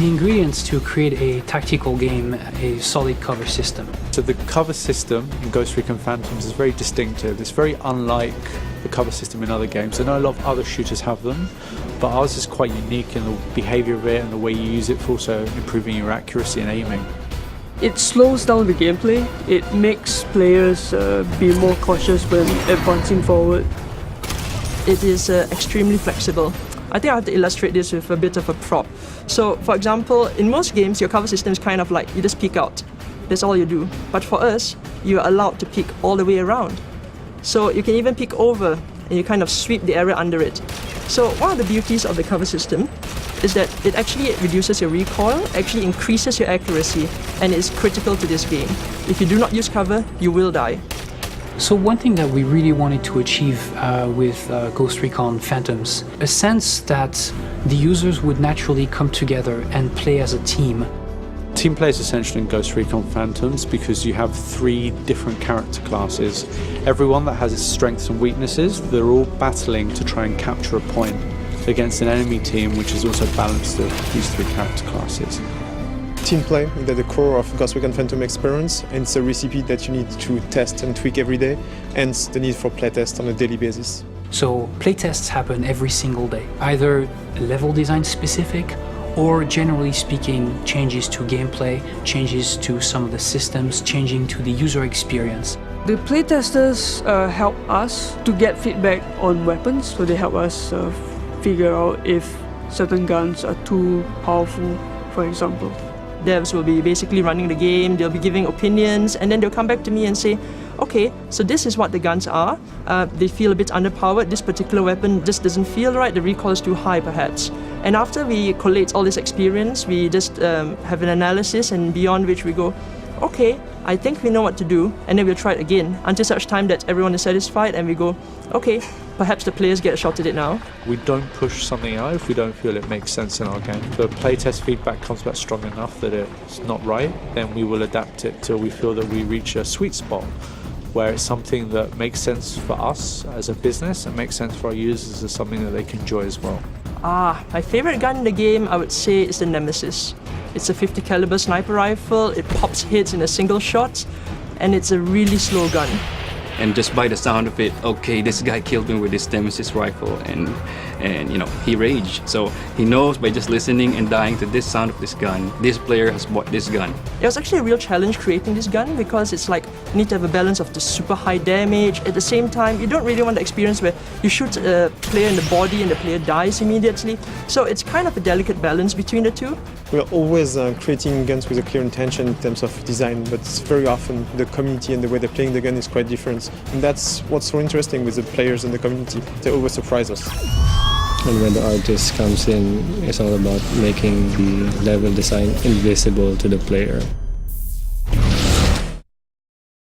the ingredients to create a tactical game a solid cover system? So the cover system in Ghost Recon Phantoms is very distinctive. It's very unlike the cover system in other games. I know a lot of other shooters have them, but ours is quite unique in the behaviour of it and the way you use it for also improving your accuracy and aiming. It slows down the gameplay. It makes players be more cautious when advancing forward. It is extremely flexible. I think I have to illustrate this with a bit of a prop. So, for example, in most games, your cover system is kind of like you just peek out. That's all you do. But for us, you're allowed to peek all the way around. So you can even peek over and you kind of sweep the area under it. So one of the beauties of the cover system is that it actually reduces your recoil, actually increases your accuracy, and is critical to this game. If you do not use cover, you will die. So one thing that we really wanted to achieve with Ghost Recon Phantoms, a sense that the users would naturally come together and play as a team. Team play is essential in Ghost Recon Phantoms because you have 3 different character classes. Everyone that has its strengths and weaknesses, they're all battling to try and capture a point against an enemy team which is also balanced of these 3 character classes. Team play is at the core of Ghost Recon Phantom experience, and it's a recipe that you need to test and tweak every day, hence the need for playtests on a daily basis. So playtests happen every single day, either level design specific or generally speaking changes to gameplay, changes to some of the systems, changing to the user experience. The playtesters help us to get feedback on weapons, so they help us figure out if certain guns are too powerful, for example. Devs will be basically running the game, they'll be giving opinions, and then they'll come back to me and say, okay, so this is what the guns are. They feel a bit underpowered, this particular weapon just doesn't feel right, the recoil is too high perhaps. And after we collate all this experience, we just have an analysis, and beyond which we go, okay, I think we know what to do, and then we'll try it again until such time that everyone is satisfied and we go, okay, perhaps the players get a shot at it now. We don't push something out if we don't feel it makes sense in our game. If the playtest feedback comes back strong enough that it's not right, then we will adapt it till we feel that we reach a sweet spot where it's something that makes sense for us as a business and makes sense for our users as something that they can enjoy as well. My favorite gun in the game, I would say, is the Nemesis. It's a 50 caliber sniper rifle, it pops hits in a single shot, and it's a really slow gun. And just by the sound of it, okay, this guy killed me with this Nemesis rifle, and you know, he raged. So he knows by just listening and dying to this sound of this gun, this player has bought this gun. It was actually a real challenge creating this gun because it's like you need to have a balance of the super high damage. At the same time, you don't really want the experience where you shoot a player in the body and the player dies immediately. So it's kind of a delicate balance between the two. We're always creating guns with a clear intention in terms of design, but very often the community and the way they're playing the gun is quite different. And that's what's so interesting with the players and the community. They always surprise us. And when the artist comes in, it's all about making the level design invisible to the player.